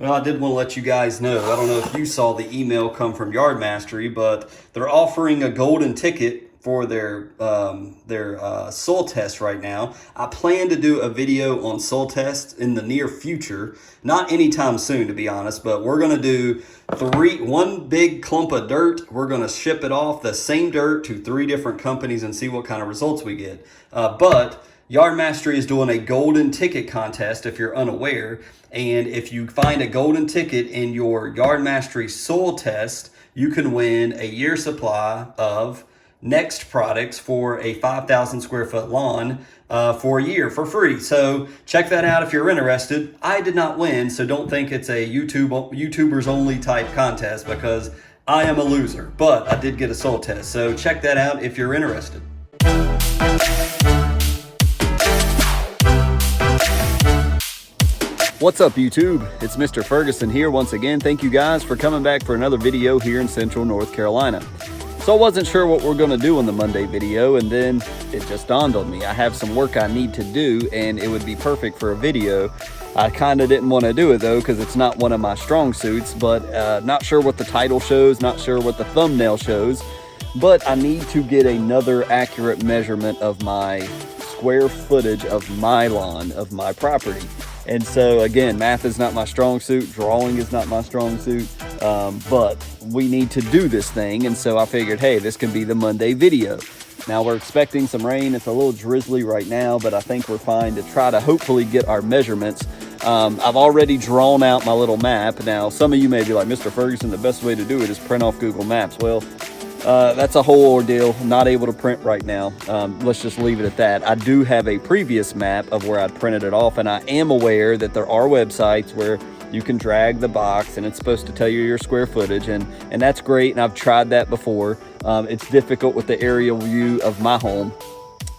Well, I did want to let you guys know. I don't know if you saw the email come from Yard Mastery, but they're offering a golden ticket for their soil test right now. I plan to do a video on soil test in the near future, not anytime soon, to be honest. But we're gonna do one big clump of dirt. We're gonna ship it off the same dirt to 3 different companies and see what kind of results we get. But Yard Mastery is doing a golden ticket contest if you're unaware. And if you find a golden ticket in your Yard Mastery soil test, you can win a year supply of Next products for a 5,000 square foot lawn for a year for free. So check that out if you're interested. I did not win, so don't think it's a YouTubers only type contest because I am a loser. But I did get a soil test, so check that out if you're interested. What's up, YouTube? It's Mr. Ferguson here once again. Thank you guys for coming back for another video here in Central North Carolina. So I wasn't sure what we're gonna do in the Monday video, and then it just dawned on me. I have some work I need to do, and it would be perfect for a video. I kinda didn't wanna do it though, because it's not one of my strong suits, but not sure what the title shows, not sure what the thumbnail shows, but I need to get another accurate measurement of my square footage of my lawn, of my property. And so again, math is not my strong suit, drawing is not my strong suit, but we need to do this thing. And so I figured, hey, this can be the Monday video. Now we're expecting some rain. It's a little drizzly right now, but I think we're fine to try to hopefully get our measurements. I've already drawn out my little map. Now, some of you may be like, Mr. Ferguson, the best way to do it is print off Google Maps. Well, that's a whole ordeal. Not able to print right now. Let's just leave it at that. I do have a previous map of where I'd printed it off, and I am aware that there are websites where you can drag the box and it's supposed to tell you your square footage, and that's great, and I've tried that before. It's difficult with the aerial view of my home.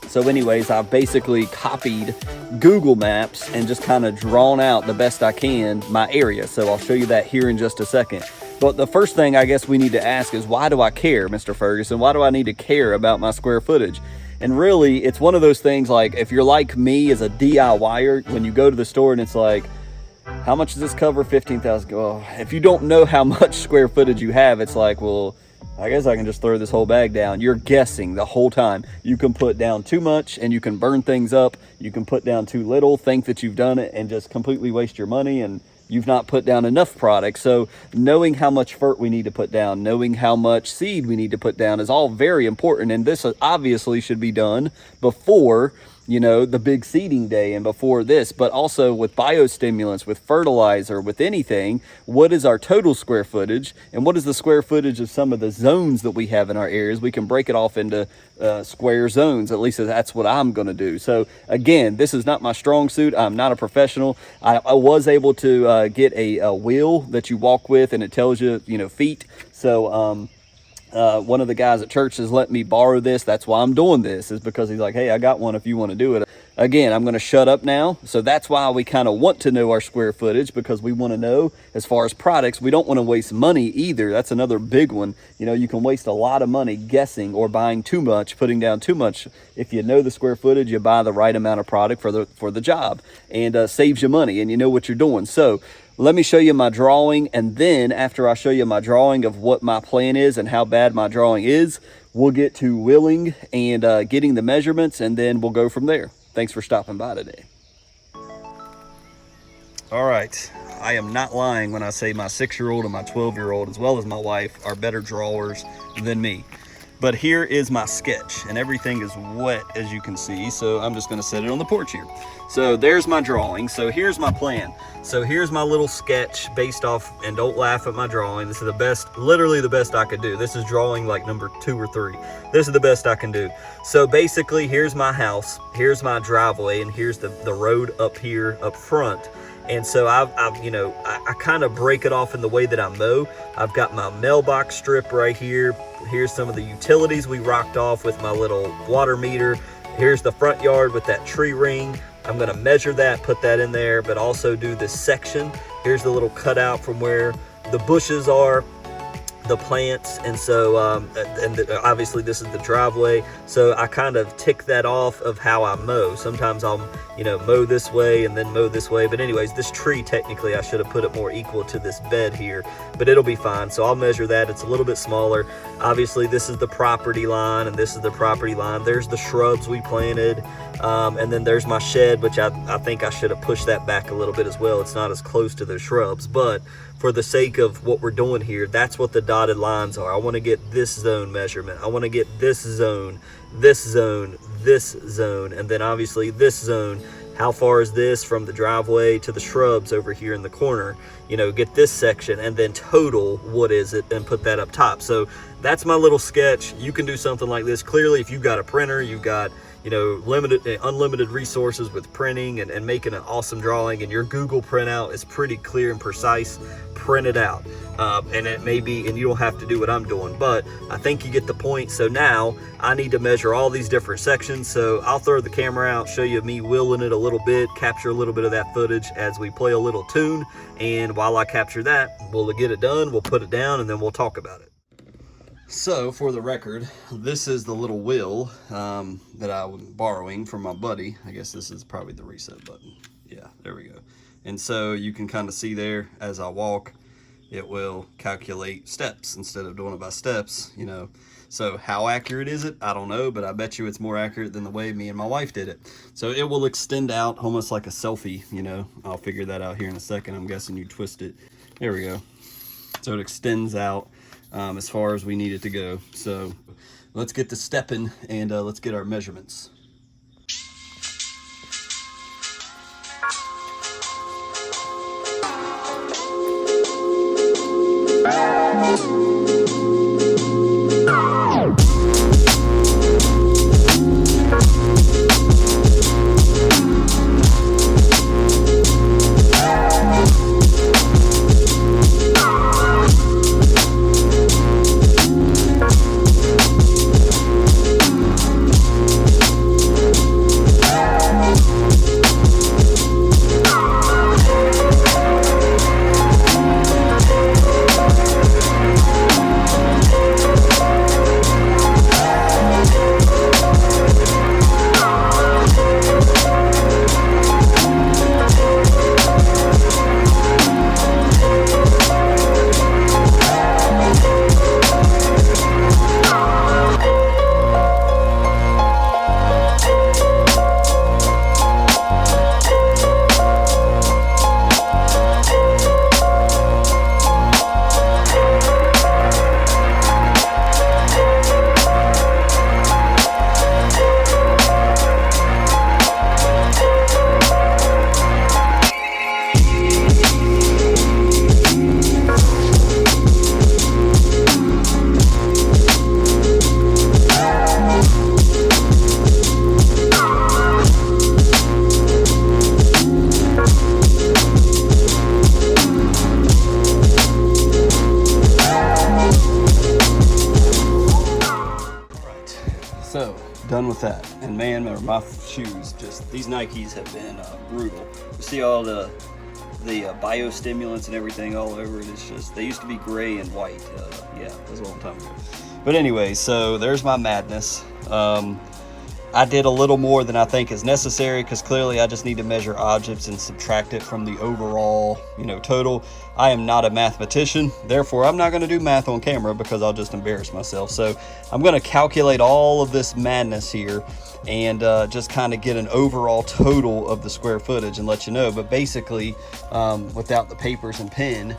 So anyways, I've basically copied Google Maps and just kind of drawn out the best I can my area. So I'll show you that here in just a second. But the first thing I guess we need to ask is, why do I care, Mr. Ferguson? Why do I need to care about my square footage? And really, it's one of those things, like if you're like me as a DIYer, when you go to the store and it's like, how much does this cover? 15,000. Well, if you don't know how much square footage you have, it's like, well, I guess I can just throw this whole bag down. You're guessing the whole time. You can put down too much and you can burn things up. You can put down too little, think that you've done it, and just completely waste your money, and you've not put down enough product. So knowing how much fert we need to put down, knowing how much seed we need to put down is all very important. And this obviously should be done before, you know, the big seeding day and before this, but also with biostimulants, with fertilizer, with anything. What is our total square footage, and what is the square footage of some of the zones that we have in our areas? We can break it off into square zones. At least that's what I'm going to do. So again, this is not my strong suit. I'm not a professional. I was able to get a wheel that you walk with, and it tells you, you know, feet. So one of the guys at church has let me borrow this. That's why I'm doing this, is because he's like, hey, I got one if you want to do it. Again, I'm going to shut up now. So that's why we kind of want to know our square footage, because we want to know, as far as products, we don't want to waste money either. That's another big one. You know, you can waste a lot of money guessing or buying too much, putting down too much. If you know the square footage, you buy the right amount of product for the job, and saves you money, and you know what you're doing. So let me show you my drawing, and then after I show you my drawing of what my plan is and how bad my drawing is, we'll get to willing and getting the measurements, and then we'll go from there. Thanks for stopping by today. All right, I am not lying when I say my 6-year-old and my 12-year-old, as well as my wife, are better drawers than me. But here is my sketch, and everything is wet, as you can see, so I'm just gonna set it on the porch here. So there's my drawing. So here's my plan. So here's my little sketch based off, and don't laugh at my drawing. This is the best, literally the best I could do. This is drawing like number 2 or 3. This is the best I can do. So basically, here's my house, here's my driveway, and here's the road up here up front. And so I kind of break it off in the way that I mow. I've got my mailbox strip right here. Here's some of the utilities we rocked off with my little water meter. Here's the front yard with that tree ring. I'm gonna measure that, put that in there, but also do this section. Here's the little cutout from where the bushes are. the plants. And so obviously this is the driveway, so I kind of tick that off of how I mow. Sometimes I'll mow this way and then mow this way, but anyways, this tree, technically I should have put it more equal to this bed here, but it'll be fine. So I'll measure that. It's a little bit smaller. Obviously this is the property line and this is the property line. There's the shrubs we planted, and then there's my shed, which I think I should have pushed that back a little bit as well. It's not as close to the shrubs, but for the sake of what we're doing here, that's what the dotted lines are. I want to get this zone measurement. I want to get this zone, this zone, this zone, and then obviously this zone. How far is this from the driveway to the shrubs over here in the corner? Get this section, and then total, what is it, and put that up top. So that's my little sketch. You can do something like this. Clearly, if you've got a printer, you've got unlimited resources with printing and making an awesome drawing, and your Google printout is pretty clear and precise, print it out. And it may be, and you don't have to do what I'm doing, but I think you get the point. So now I need to measure all these different sections. So I'll throw the camera out, show you me wheeling it a little bit, capture a little bit of that footage as we play a little tune. And while I capture that, we'll get it done, we'll put it down, and then we'll talk about it. So for the record, this is the little wheel that I was borrowing from my buddy. I guess this is probably the reset button. Yeah, there we go. And so you can kind of see there as I walk, it will calculate steps instead of doing it by steps, So how accurate is it? I don't know, but I bet you it's more accurate than the way me and my wife did it. So it will extend out almost like a selfie, I'll figure that out here in a second. I'm guessing you twist it. There we go. So it extends out as far as we need it to go. So let's get to stepping, and let's get our measurements. So done with that, and man, my shoes, just these Nikes have been brutal. You see all the biostimulants and everything all over it. It's just, they used to be gray and white. Yeah, that was a long time ago. But anyway, so there's my madness. I did a little more than I think is necessary, because clearly I just need to measure objects and subtract it from the overall, total. I am not a mathematician, therefore I'm not going to do math on camera because I'll just embarrass myself. So I'm going to calculate all of this madness here and just kind of get an overall total of the square footage and let you know. But basically, without the papers and pen,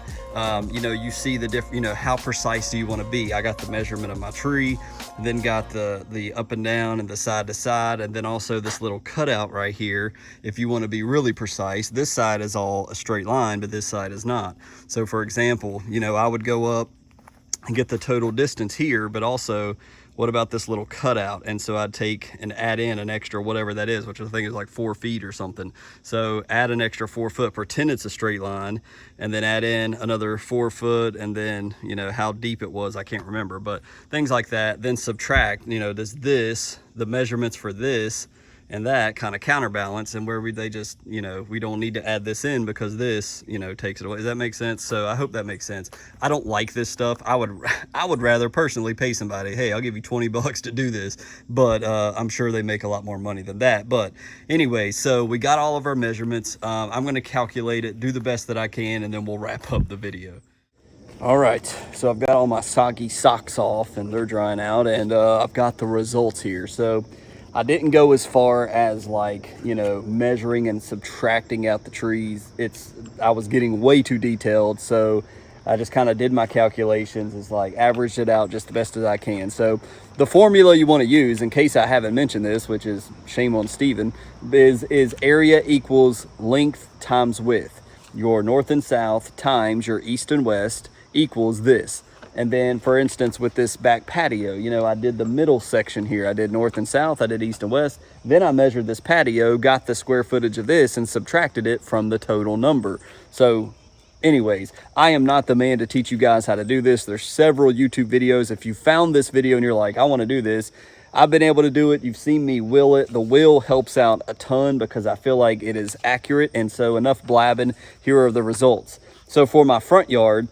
you see the different, how precise do you want to be? I got the measurement of my tree, then got the up and down and the side to side, and then also this little cutout right here. If you want to be really precise, this side is all a straight line, but this side is not. So for example, I would go up and get the total distance here, but also what about this little cutout? And so I'd take and add in an extra whatever that is, which I think is like 4 feet or something. So add an extra 4 foot, pretend it's a straight line, and then add in another 4 foot, and then, how deep it was, I can't remember, but things like that. Then subtract, does this, the measurements for this, and that kind of counterbalance, and where they just, you know, we don't need to add this in because this, you know, takes it away. Does that make sense? So I hope that makes sense. I don't like this stuff. I would rather personally pay somebody, hey, I'll give you 20 bucks to do this, but I'm sure they make a lot more money than that. But anyway, so we got all of our measurements. I'm going to calculate it, do the best that I can, and then we'll wrap up the video. All right, so I've got all my soggy socks off and they're drying out, and I've got the results here. So I didn't go as far as, like, you know, measuring and subtracting out the trees. I was getting way too detailed, so I just kind of did my calculations. It's like averaged it out just the best as I can. So the formula you want to use, in case I haven't mentioned this, which is shame on Steven, is area equals length times width. Your north and south times your east and west equals this. And then, for instance, with this back patio, you know, I did the middle section here. I did north and south, I did east and west. Then I measured this patio, got the square footage of this, and subtracted it from the total number. So anyways, I am not the man to teach you guys how to do this. There's several YouTube videos. If you found this video and you're like, I want to do this, I've been able to do it. You've seen me wheel it. The wheel helps out a ton because I feel like it is accurate. And so enough blabbing, here are the results. So for my front yard,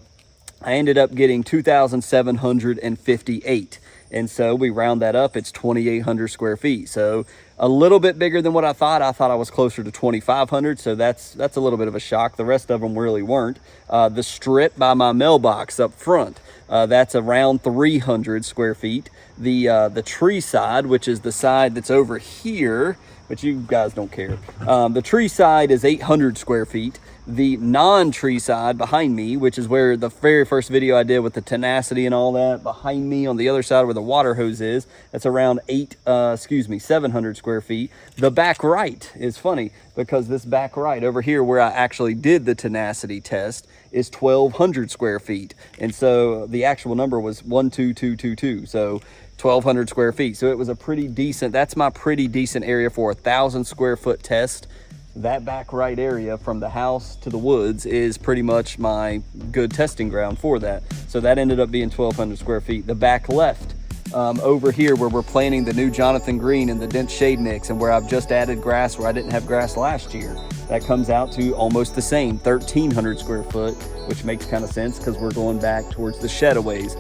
I ended up getting 2,758. And so we round that up, it's 2,800 square feet. So a little bit bigger than what I thought. I thought I was closer to 2,500. So that's a little bit of a shock. The rest of them really weren't. The strip by my mailbox up front, that's around 300 square feet. The tree side, which is the side that's over here, but you guys don't care. The tree side is 800 square feet. The non-tree side behind me, which is where the very first video I did with the tenacity and all that, behind me on the other side where the water hose is, that's around 700 square feet. The back right is funny because this back right over here where I actually did the tenacity test is 1,200 square feet. And so the actual number was 12222. So 1,200 square feet. So it was a pretty decent, that's my pretty decent area for a 1,000 square foot test. That back right area from the house to the woods is pretty much my good testing ground for that. So that ended up being 1,200 square feet. The back left, over here where we're planting the new Jonathan Green and the dense shade mix, and where I've just added grass where I didn't have grass last year, that comes out to almost the same, 1,300 square foot, which makes kind of sense because we're going back towards the shed a ways.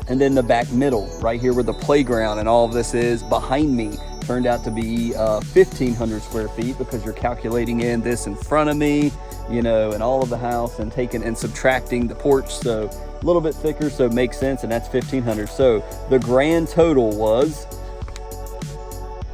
And then the back middle, right here where the playground and all of this is behind me, turned out to be 1,500 square feet because you're calculating in this in front of me, you know, and all of the house and taking and subtracting the porch. So a little bit thicker, so it makes sense, and that's 1,500. So the grand total was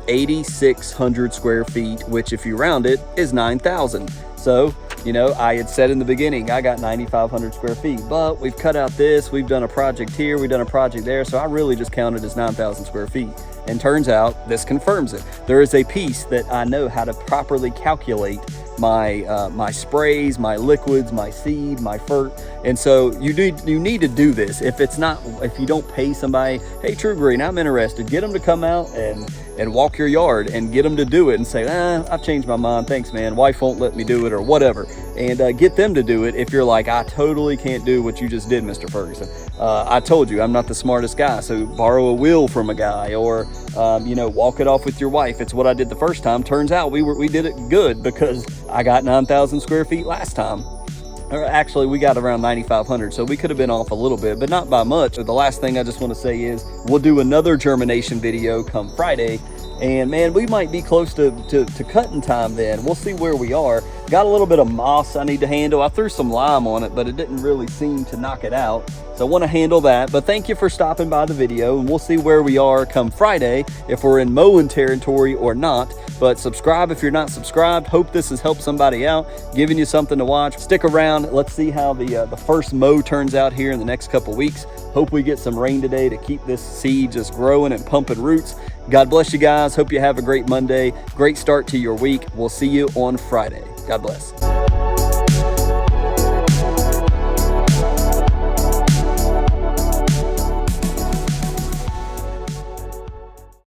8,600 square feet, which if you round it is 9,000. So, you know, I had said in the beginning, I got 9,500 square feet, but we've cut out this, we've done a project here, we've done a project there. So I really just counted as 9,000 square feet. And turns out this confirms it. There is a piece that I know how to properly calculate my sprays, my liquids, my seed, my fert. And so you need to do this. If you don't pay somebody, hey, True Green, I'm interested, get them to come out and walk your yard and get them to do it and say, I've changed my mind, thanks man, wife won't let me do it or whatever, and get them to do it. If you're like, I totally can't do what you just did, Mr. Ferguson, I told you I'm not the smartest guy, so borrow a wheel from a guy, or you know, walk it off with your wife. It's what I did the first time. Turns out we did it good because I got 9,000 square feet last time. Or actually, we got around 9,500, so we could have been off a little bit, but not by much. The last thing I just want to say is we'll do another germination video come Friday, and man, we might be close to cutting time then. We'll see where we are. Got a little bit of moss I need to handle. I threw some lime on it, but it didn't really seem to knock it out. So I want to handle that. But thank you for stopping by the video, and we'll see where we are come Friday, if we're in mowing territory or not. But subscribe if you're not subscribed. Hope this has helped somebody out, giving you something to watch. Stick around. Let's see how the first mow turns out here in the next couple weeks. Hope we get some rain today to keep this seed just growing and pumping roots. God bless you guys. Hope you have a great Monday. Great start to your week. We'll see you on Friday. God bless.